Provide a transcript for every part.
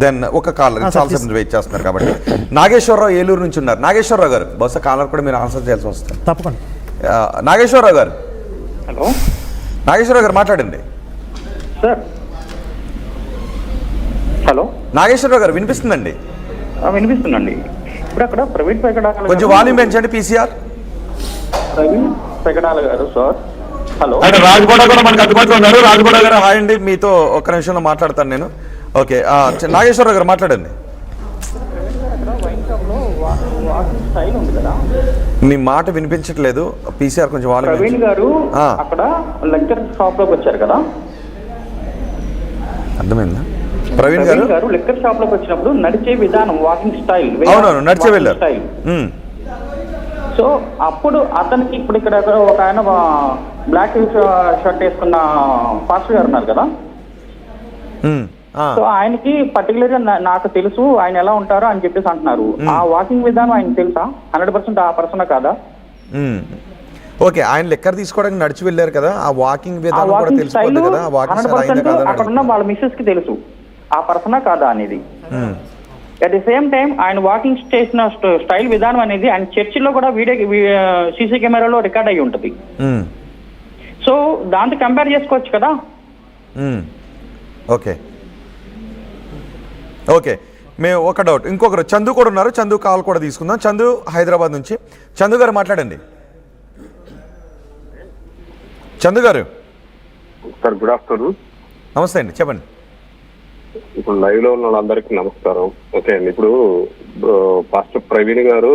Then ఒక caller చాలాసేపు wait చేస్తున్నారు కాబట్టి నాగేశ్వరరావు ఏలూరు నుంచి ఉన్నారు. నాగేశ్వరరావు గారు బహుశా కాలర్ కూడా మీరు ఆన్సర్ చేయాల్సి వస్తుంది. తప్పకుండా. నాగేశ్వరరావు గారు. హలో నాగేశ్వరరావు గారు మాట్లాడండి సార్. హలో నాగేశ్వరరావు గారు వినిపిస్తుందండి? వినిపిస్తుందండి. ఇప్పుడు అక్కడ ప్రవీణ్ పెగడాల కొంచెం వాల్యూమ్ పెంచండి. పీసీఆర్ ప్రవీణ్ పెగడాల గారు సార్. హలో అంటే రాజగోడ కూడా మనకు అందుబాటులో ఉన్నారు. రాజగోడ గారు హాయ్ అండి, మీతో ఒక్క నిమిషంలో మాట్లాడతాను నేను. ఓకే నాగేశ్వరరావు గారు మాట్లాడండి. మీ మాట వినిపించట్లేదు. పీసీఆర్ కొంచెం వాల్యూమ్. ప్రవీణ్ గారు అక్కడ లెక్చర్ షాప్ లోకి వచ్చారు కదా. అర్థమైందా? ప్రవీణ్ గారు లెక్కర్ షాప్ లోకి వచ్చినప్పుడు నడిచే విధానం, వాకింగ్ స్టైల్, అవునవును నడిచే వెళ్ళారు. సో అప్పుడు అతనికి ఇప్పుడు ఇక్కడ ఒక ఆయన బ్లాక్ షర్ట్ వేసుకున్న పాస్టర్ గారు ఉన్నారు కదా. సో ఆయనకి పర్టికులర్ గా నాకు తెలుసు ఆయన ఎలా ఉంటారో అని చెప్పేసి అంటున్నారు. ఆ వాకింగ్ విధానం ఆయన తెలుసా? 100% ఆ పర్సన్ కాదా? ఓకే, ఆయన లెక్కర్ తీసుకోవడానికి నడిచి వెళ్ళారు కదా, ఆ వాకింగ్ విధానం కూడా తెలుసుకోవాలి కదా. అక్కడ ఉన్న వాళ్ళ మిస్సెస్ కి తెలుసు ఆ పర్సనా కాదా అనేది. అట్ ది సేమ్ టైం ఆయన వాకింగ్ చేసిన స్టైల్ విధానం అనేది ఆయన చర్చిలో కూడా సీసీ కెమెరాలో రికార్డ్ అయ్యి ఉంటుంది. సో దాంతో కంపేర్ చేసుకోవచ్చు కదా. ఓకే ఓకే, మేము ఒక డౌట్, ఇంకొకరు చందు కూడా ఉన్నారు. చందు కాల్ కూడా తీసుకుందాం. చందు హైదరాబాద్ నుంచి. చందు గారు మాట్లాడండి. చందు గారు సార్, గుడ్ ఆఫ్టర్నూన్. నమస్తే అండి, చెప్పండి. ఇప్పుడు లైవ్ లో ఉన్న వాళ్ళందరికీ నమస్కారం. ఓకే అండి, ఇప్పుడు పాస్టర్ ప్రవీణ్ గారు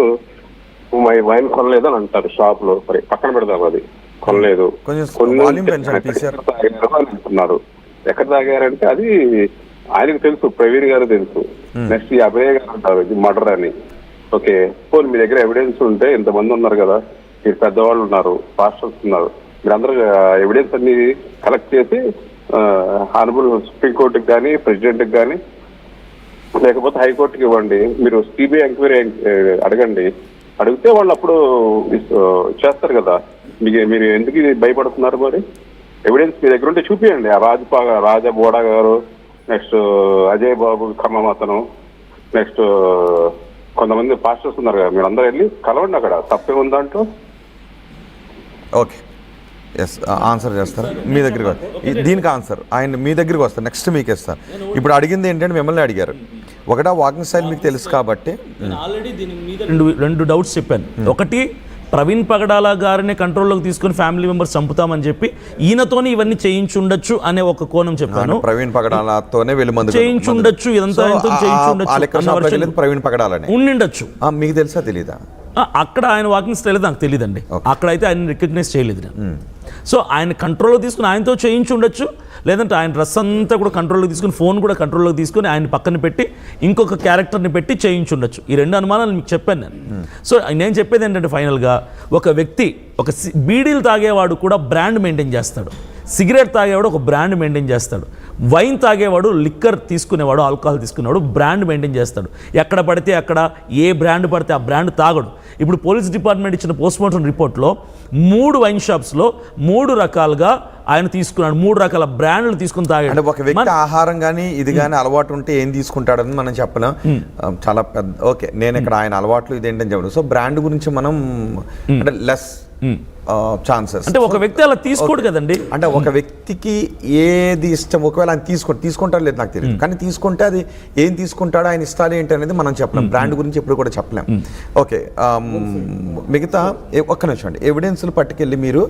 వైన్ కొనలేదు అని అంటారు షాప్ లో. సరే పక్కన పెడదాం, అది కొనలేదు. అంటున్నారు. ఎక్కడ తాగారంటే అది ఆయనకు తెలుసు, ప్రవీణ్ గారు తెలుసు. నెక్స్ట్ ఈ అభయ గారు అంటారు ఇది మర్డర్ అని. ఓకే, పోనీ మీ దగ్గర ఎవిడెన్స్ ఉంటే ఇంతమంది ఉన్నారు కదా, మీరు పెద్దవాళ్ళు ఉన్నారు, పాస్టర్స్ ఉన్నారు, మీరందరూ ఎవిడెన్స్ అన్ని కలెక్ట్ చేసి హానరబుల్ సుప్రీంకోర్టుకి కానీ ప్రెసిడెంట్కి కానీ లేకపోతే హైకోర్టుకి ఇవ్వండి. మీరు సిబిఐ ఎంక్వైరీ అడగండి. అడిగితే వాళ్ళు అప్పుడు చేస్తారు కదా. మీరు ఎందుకు భయపడుతున్నారు? మరి ఎవిడెన్స్ మీ దగ్గర ఉంటే చూపించండి. ఆ రాజా బోడా గారు, నెక్స్ట్ అజయ్ బాబు ఖమ్మం అతను, నెక్స్ట్ కొంతమంది పాస్టర్స్ ఉన్నారు కదా, మీరు అందరూ వెళ్ళి కలవండి. అక్కడ తప్పే ఉందంటూ. ఓకే, ఎస్ ఆన్సర్ చేస్తారు మీ దగ్గరికి. దీనికి ఆన్సర్ ఆయన మీ దగ్గరికి వస్తారు, నెక్స్ట్ మీకు ఇస్తారు. ఇప్పుడు అడిగింది ఏంటంటే మిమ్మల్ని అడిగారు. ఒకటా వాకింగ్ స్టైల్ మీకు తెలుసు కాబట్టి ఆల్రెడీ దీని మీద రెండు డౌట్స్ చెప్పాను. ఒకటి, ప్రవీణ్ పగడాల గారిని కంట్రోల్లోకి తీసుకుని ఫ్యామిలీ మెంబర్స్ చంపుతామని చెప్పి ఈయనతోనే ఇవన్నీ చేయించుండొచ్చు అనే ఒక కోణం చెప్పాను. ప్రవీణ్ పగడాలతోనే చేయించుండొచ్చు, ఇదంతా చేయించుండొచ్చు, ప్రవీణ్ పగడాలని ఉండిండొచ్చు. మీకు తెలుసా తెలీదా? అక్కడ ఆయన వాకింగ్ స్టైల్ నాకు తెలియదండి. అక్కడైతే ఆయన రికగ్నైజ్ చేయలేదు. సో ఆయన కంట్రోల్లో తీసుకుని ఆయనతో చేయించి ఉండొచ్చు, లేదంటే ఆయన డ్రెస్ అంతా కూడా కంట్రోల్లోకి తీసుకుని, ఫోన్ కూడా కంట్రోల్లోకి తీసుకుని ఆయన పక్కన పెట్టి ఇంకొక క్యారెక్టర్ని పెట్టి చేయించి ఉండొచ్చు. ఈ రెండు అనుమానాలు మీకు చెప్పాను నేను. సో నేను చెప్పేది ఏంటంటే ఫైనల్గా ఒక వ్యక్తి, ఒక బీడీలు తాగేవాడు కూడా బ్రాండ్ మెయింటైన్ చేస్తాడు, సిగరెట్ తాగేవాడు ఒక బ్రాండ్ మెయింటైన్ చేస్తాడు, వైన్ తాగేవాడు, లిక్కర్ తీసుకునేవాడు, ఆల్కహాల్ తీసుకునేవాడు బ్రాండ్ మెయింటైన్ చేస్తాడు. ఎక్కడ పడితే అక్కడ ఏ బ్రాండ్ పడితే ఆ బ్రాండ్ తాగడు. ఇప్పుడు పోలీస్ డిపార్ట్మెంట్ ఇచ్చిన పోస్ట్మార్టం రిపోర్ట్లో 3 వైన్ షాప్స్లో 3 రకాలుగా ఆయన తీసుకున్నాడు, 3 రకాల బ్రాండ్లు తీసుకుని తాగాడు. అంటే ఒక వ్యక్తి ఆహారం కానీ ఇది కానీ అలవాటు ఉంటే ఏం తీసుకుంటాడని మనం చెప్పలేం. చాలా పెద్ద ఓకే, నేను ఇక్కడ ఆయన అలవాట్లు ఇదేంటని చెప్పను. సో బ్రాండ్ గురించి మనం అంటే లెస్ ఛాన్సెస్. అంటే ఒక వ్యక్తి అలా తీసుకోడు కదండి. అంటే ఒక వ్యక్తికి ఏది ఇష్టం, ఒకవేళ ఆయన తీసుకుంటాడు లేదు నాకు తెలియదు, కానీ తీసుకుంటే అది ఏం తీసుకుంటాడో ఆయన ఇష్టాలు ఏంటి అనేది మనం చెప్పలేం. బ్రాండ్ గురించి ఎప్పుడు కూడా చెప్పలేం. ఓకే, మిగతా ఒక్క నిమిషం అండి. ఎవిడెన్స్లు పట్టుకెళ్ళి మీరు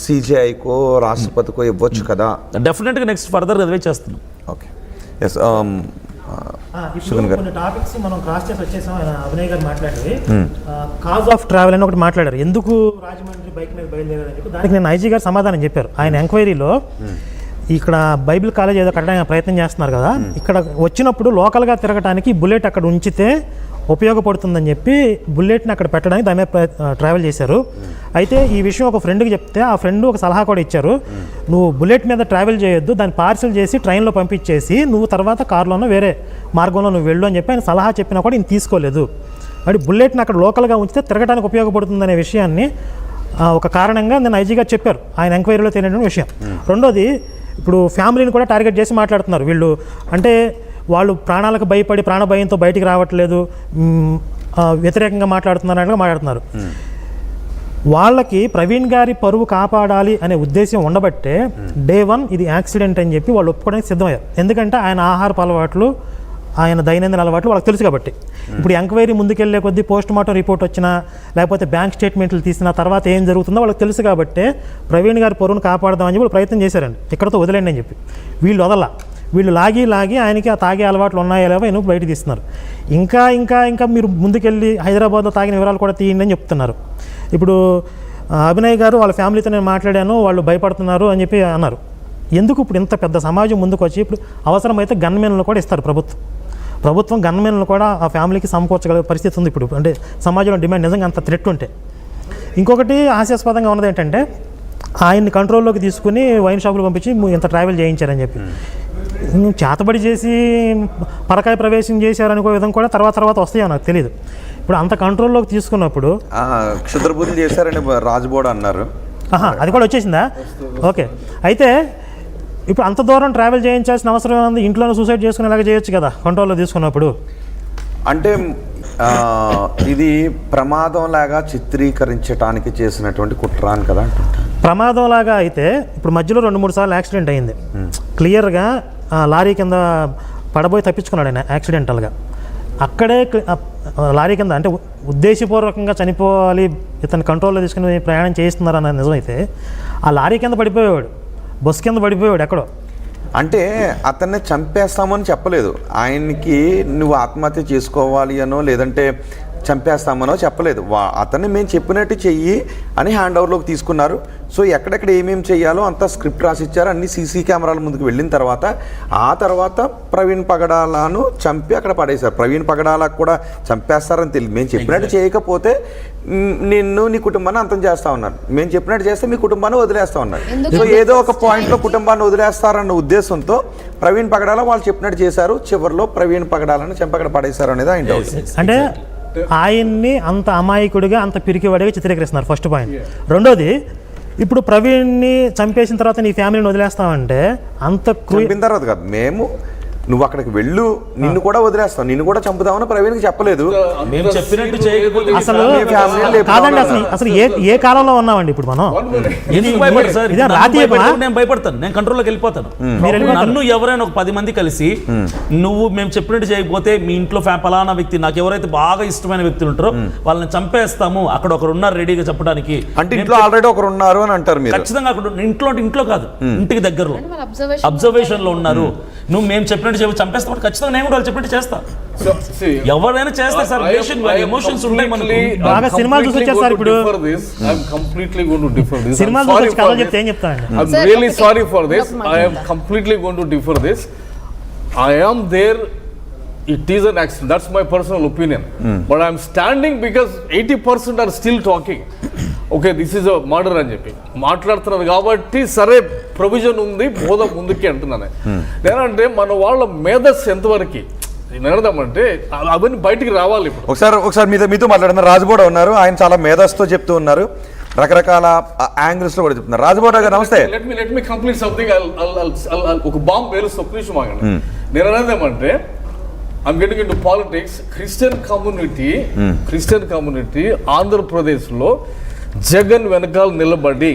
సిజిఐకో రాష్ట్రపతికో ఇవ్వచ్చు కదా. డెఫినెట్గా నెక్స్ట్ ఫర్దర్ అదే చేస్తున్నాం. Okay, yes. కొన్ని టాపిక్స్ మనం క్రాస్ చేసి వచ్చేసాం. అభినయ్ గారు మాట్లాడేది కాజ్ ఆఫ్ ట్రావెల్ అని ఒకటి మాట్లాడారు. ఎందుకు రాజమండ్రి బైక్ మీద బయలుదేరారని చెప్పి దానికి నేను ఐజీ గారు సమాధానం చెప్పారు. ఆయన ఎంక్వైరీలో ఇక్కడ బైబిల్ కాలేజ్ ఏదో కట్టడానికి ప్రయత్నం చేస్తున్నారు కదా, ఇక్కడ వచ్చినప్పుడు లోకల్గా తిరగడానికి బుల్లెట్ అక్కడ ఉంచితే ఉపయోగపడుతుందని చెప్పి బుల్లెట్ని అక్కడ పెట్టడానికి దాని మీద ట్రావెల్ చేశారు. అయితే ఈ విషయం ఒక ఫ్రెండ్కి చెప్తే ఆ ఫ్రెండ్ ఒక సలహా కూడా ఇచ్చారు. నువ్వు బుల్లెట్ మీద ట్రావెల్ చేయొద్దు, దాన్ని పార్సిల్ చేసి ట్రైన్లో పంపించేసి నువ్వు తర్వాత కార్లోనో వేరే మార్గంలో నువ్వు వెళ్ళు అని చెప్పి ఆయన సలహా చెప్పినా కూడా ఈయన తీసుకోలేదు. మరి బుల్లెట్ని అక్కడ లోకల్గా ఉంచితే తిరగడానికి ఉపయోగపడుతుందనే విషయాన్ని ఒక కారణంగా నేను ఐజీగా చెప్పారు ఆయన ఎంక్వైరీలో తెలియని విషయం. రెండోది, ఇప్పుడు ఫ్యామిలీని కూడా టార్గెట్ చేసి మాట్లాడుతున్నారు వీళ్ళు. అంటే వాళ్ళు ప్రాణాలకు భయపడి ప్రాణభయంతో బయటికి రావట్లేదు, వ్యతిరేకంగా మాట్లాడుతున్నారు. వాళ్ళకి ప్రవీణ్ గారి పరువు కాపాడాలి అనే ఉద్దేశం ఉండబట్టే డే 1 ఇది యాక్సిడెంట్ అని చెప్పి వాళ్ళు ఒప్పుకోవడానికి సిద్ధమయ్యారు. ఎందుకంటే ఆయన ఆహారపు అలవాట్లు, ఆయన దైనందిన అలవాట్లు వాళ్ళకి తెలుసు కాబట్టి. ఇప్పుడు ఎంక్వైరీ ముందుకెళ్లే కొద్దీ పోస్ట్ మార్టం రిపోర్ట్ వచ్చినా లేకపోతే బ్యాంక్ స్టేట్మెంట్లు తీసిన తర్వాత ఏం జరుగుతుందో వాళ్ళకి తెలుసు కాబట్టి ప్రవీణ్ గారి పరువును కాపాడదామని చెప్పి ప్రయత్నం చేశారండి. ఇక్కడతో వదిలేండి అని చెప్పి వీళ్ళు లాగి ఆయనకి ఆ తాగే అలవాట్లు ఉన్నాయో లేవో ఎందుకు బయట తీస్తున్నారు. ఇంకా మీరు ముందుకెళ్ళి హైదరాబాద్లో తాగిన వివరాలు కూడా తీయండి అని చెప్తున్నారు. ఇప్పుడు అభినయ్ గారు వాళ్ళ ఫ్యామిలీతో నేను మాట్లాడాను, వాళ్ళు భయపడుతున్నారు అని చెప్పి అన్నారు. ఎందుకు ఇప్పుడు ఇంత పెద్ద సమాజం ముందుకు వచ్చి ఇప్పుడు అవసరమైతే గన్మెన్లు కూడా ఇస్తారు ప్రభుత్వం గన్మెన్లు కూడా ఆ ఫ్యామిలీకి సమకూర్చగలిగే పరిస్థితి ఉంది ఇప్పుడు. అంటే సమాజంలో డిమాండ్ నిజంగా అంత థ్రెట్ ఉంటే. ఇంకొకటి హాస్యాస్పదంగా ఉన్నది ఏంటంటే ఆయన్ని కంట్రోల్లోకి తీసుకుని వైన్ షాపులు పంపించి ఇంత ట్రావెల్ చేయించారని చెప్పి చేతబడి చేసి పరకాయ ప్రవేశం చేశారనుకో విధం కూడా తర్వాత వస్తాయో నాకు తెలియదు. ఇప్పుడు అంత కంట్రోల్లోకి తీసుకున్నప్పుడు క్షుద్రబుద్ధులు చేశారని రాజ్బోర్డ్ అన్నారు. అది కూడా వచ్చేసిందా? ఓకే. అయితే ఇప్పుడు అంత దూరం ట్రావెల్ చేయించాల్సిన అవసరం ఉంది, ఇంట్లోనే సూసైడ్ చేసుకునేలాగా చేయొచ్చు కదా కంట్రోల్లో తీసుకున్నప్పుడు. అంటే ఇది ప్రమాదం లాగా చిత్రీకరించడానికి చేసినటువంటి కుట్ర అని కదా అంటుంటారు. ప్రమాదం లాగా అయితే ఇప్పుడు మధ్యలో 2-3 సార్లు యాక్సిడెంట్ అయింది. క్లియర్గా లారీ కింద పడబోయి తప్పించుకున్నాడు ఆయన యాక్సిడెంటల్గా. అక్కడే లారీ కింద అంటే ఉద్దేశపూర్వకంగా చనిపోవాలి, ఇతను కంట్రోల్లో తీసుకుని ప్రయాణం చేయిస్తున్నారన్న నిజమైతే ఆ లారీ కింద పడిపోయేవాడు, బస్సు కింద పడిపోయాడు ఎక్కడో. అంటే అతన్ని చంపేస్తామని చెప్పలేదు, ఆయనకి నువ్వు ఆత్మహత్య చేసుకోవాలి అనో లేదంటే చంపేస్తామనో చెప్పలేదు. అతన్ని మేము చెప్పినట్టు చెయ్యి అని హ్యాండ్ ఓవర్లోకి తీసుకున్నారు. సో ఎక్కడెక్కడ ఏమేమి చేయాలో అంతా స్క్రిప్ట్ రాసిచ్చారు. అన్ని సీసీ కెమెరాల ముందుకు వెళ్ళిన తర్వాత ప్రవీణ్ పగడాలను చంపి అక్కడ పడేశారు. ప్రవీణ్ పగడాలకు కూడా చంపేస్తారని తెలియదు. మేము చెప్పినట్టు చేయకపోతే నిన్ను నీ కుటుంబాన్ని అంతం చేస్తా ఉన్నారు, మేము చెప్పినట్టు చేస్తే మీ కుటుంబాన్ని వదిలేస్తా ఉన్నారు. సో ఏదో ఒక పాయింట్లో కుటుంబాన్ని వదిలేస్తారన్న ఉద్దేశంతో ప్రవీణ్ పగడాల వాళ్ళు చెప్పినట్టు చేశారు. చివరిలో ప్రవీణ్ పగడాలను చంపి అక్కడ పడేశారు అనేది ఆయన డౌట్. అంటే ఆయన్ని అంత అమాయకుడిగా అంత పిరికివాడిగా చిత్రీకరిస్తున్నారు, ఫస్ట్ పాయింట్. రెండోది, ఇప్పుడు ప్రవీణ్ని చంపేసిన తర్వాత నీ ఫ్యామిలీని వదిలేస్తామంటే అంత చంపిన తర్వాత కాదు, మేము నువ్వు అక్కడికి వెళ్ళు నిన్ను కూడా వదిలేస్తావు, నిన్ను కూడా చంపుదామని ప్రవీణ్కి చెప్పలేదు. అసలు కాదండి, అసలు ఏ కాలంలో ఉన్నామండి ఇప్పుడు మనం? నేను భయపడతాను, నేను కంట్రోల్లోకి వెళ్ళిపోతాను. నన్ను ఎవరైనా ఒక 10 మంది కలిసి నువ్వు మేము చెప్పినట్టు చేయకపోతే మీ ఇంట్లో పలానా వ్యక్తి, నాకు ఎవరైతే బాగా ఇష్టమైన వ్యక్తులు ఉంటారో వాళ్ళని చంపేస్తాము, అక్కడ ఒకరు ఉన్నారు రెడీగా చెప్పడానికి. అంటే ఇంట్లో ఆల్రెడీ ఒకరు ఉన్నారు అని అంటారు. ఖచ్చితంగా అక్కడ ఇంట్లో కాదు, ఇంటికి దగ్గరలో అబ్జర్వేషన్ లో ఉన్నారు. నువ్వు మేము చెప్పినట్టు చంపేస్తాం, ఖచ్చితంగా నేను కూడా వాళ్ళు చెప్పినట్టు చేస్తా. ఎవరైనా చేస్తా సార్, ఎమోషన్స్ ఉన్నాయి మనకి. బాగా సినిమాలు చూసి వచ్చేస్తారు ఇప్పుడు. సినిమాలు చూసి కథలు చెప్తే ఏం చెప్తానండి. I'm really sorry for this. I am completely going to differ this. I am there. It is an accident. That's my personal opinion. But I am standing because 80% are still talking. Okay, this is a murder అని చెప్పి మాట్లాడుతున్నారు కాబట్టి సరే provision ఉంది, పోదాం ముందుకి అంటున్నాను. నేనంటే మన వాళ్ళ మేధస్సు ఎంతవరకు నేనదామంటే అవన్నీ బయటికి రావాలి. ఇప్పుడు ఒకసారి మీతో మాట్లాడుతున్నారు. రాజ్బోర్డ్ ఉన్నారు, ఆయన చాలా మేధస్సుతో చెప్తూ ఉన్నారు, రకరకాల యాంగిల్స్ లో కూడా చెప్తున్నారు. రాజ్బోర్డ్ గారు నమస్తే. Let me complete something. ఒక బాంబ్ పేరుస్తే ఒక నిమిషం ఆగండి. నేను అనేదేమంటే I'm getting into politics. Christian community ఆంధ్రప్రదేశ్లో జగన్ వెనకాల నిలబడి